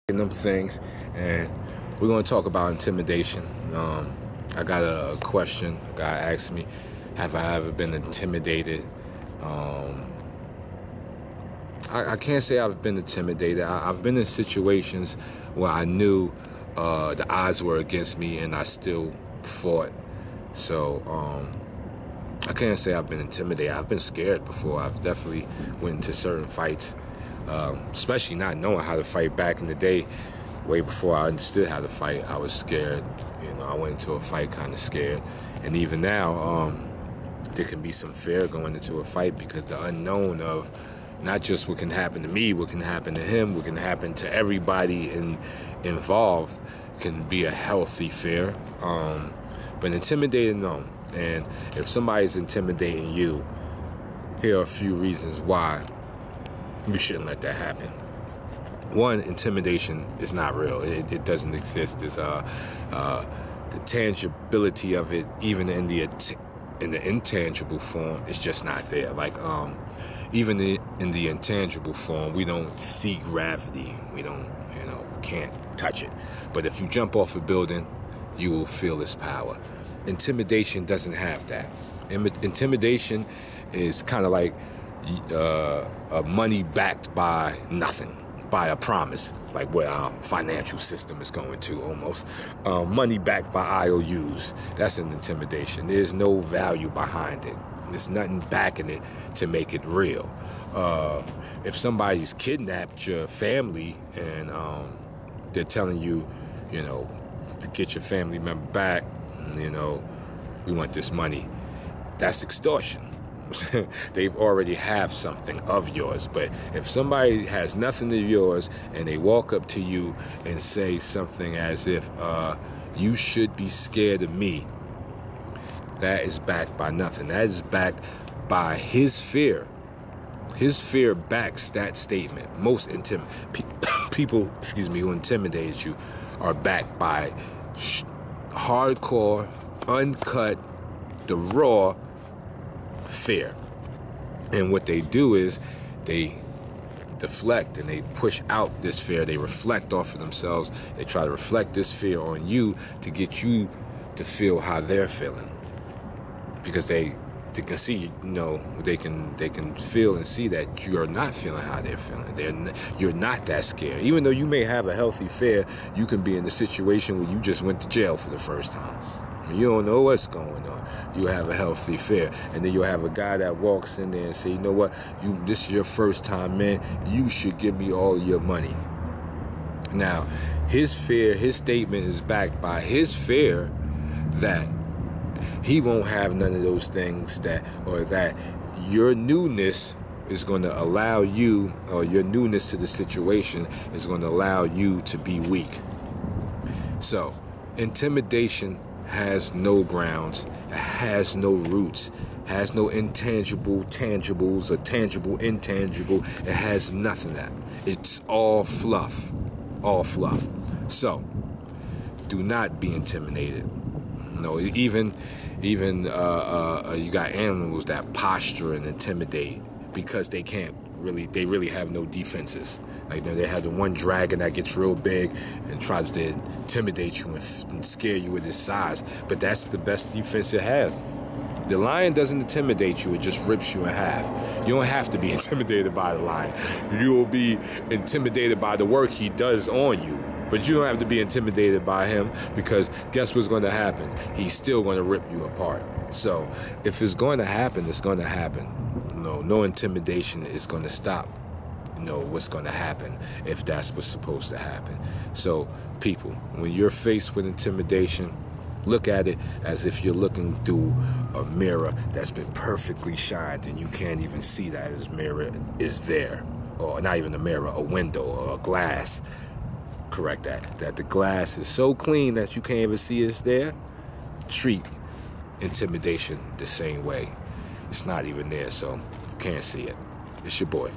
them things, and we're going to talk about intimidation. I got a question. A guy asked me, have I ever been intimidated? I can't say I've been intimidated. I've been in situations where I knew the odds were against me and I still fought. So I can't say I've been intimidated. I've been scared before. I've definitely went into certain fights, especially not knowing how to fight back in the day. Way before I understood how to fight, I was scared. You know, I went into a fight kind of scared. And even now, there can be some fear going into a fight because the unknown of not just what can happen to me, what can happen to him, what can happen to everybody involved can be a healthy fear. But intimidating, no. And if somebody's intimidating you, here are a few reasons why you shouldn't let that happen. One, intimidation is not real. It doesn't exist. There's the tangibility of it, even in the intangible form, is just not there. Like even in the intangible form, we don't see gravity. We don't, can't touch it. But if you jump off a building, you will feel its power. Intimidation doesn't have that. Intimidation is kind of like money backed by nothing, by a promise, like where our financial system is going to almost. Money backed by IOUs. That's an intimidation. There's no value behind it. There's nothing backing it to make it real. If somebody's kidnapped your family and they're telling you, to get your family member back, we want this money, that's extortion. They already have something of yours. But if somebody has nothing of yours and they walk up to you and say something as if you should be scared of me, that is backed by nothing. That is backed by his fear. His fear backs that statement. Most people, who intimidate you are backed by hardcore, uncut, the raw fear. And what they do is they deflect and they push out this fear. They reflect off of themselves. They try to reflect this fear on you to get you to feel how they're feeling, because they can see, they can feel and see that you are not feeling how they're feeling. You're not that scared. Even though you may have a healthy fear, you can be in a situation where you just went to jail for the first time. You don't know what's going on. You have a healthy fear. And then you'll have a guy that walks in there and say, you know what, this is your first time in, you should give me all of your money. Now, his fear, his statement is backed by his fear that he won't have none of those things, that your newness is going to allow you, or your newness to the situation is going to allow you to be weak. So, intimidation has no grounds, it has no roots, has no intangible tangibles or tangible intangible. It has nothing of that. It's all fluff, all fluff. So, do not be intimidated. Even you got animals that posture and intimidate because they really have no defenses. Like, they have the one dragon that gets real big and tries to intimidate you and scare you with its size, but that's the best defense it has. The lion doesn't intimidate you, it just rips you in half. You don't have to be intimidated by the lion. You will be intimidated by the work he does on you. But you don't have to be intimidated by him, because guess what's going to happen? He's still going to rip you apart. So if it's going to happen, it's going to happen. No intimidation is going to stop, what's going to happen if that's what's supposed to happen. So people, when you're faced with intimidation, look at it as if you're looking through a mirror that's been perfectly shined and you can't even see that this mirror is there. Or not even a mirror, a window or a glass. Correct that the glass is so clean that you can't even see it's there. Treat intimidation the same way. It's not even there, so you can't see it. It's your boy.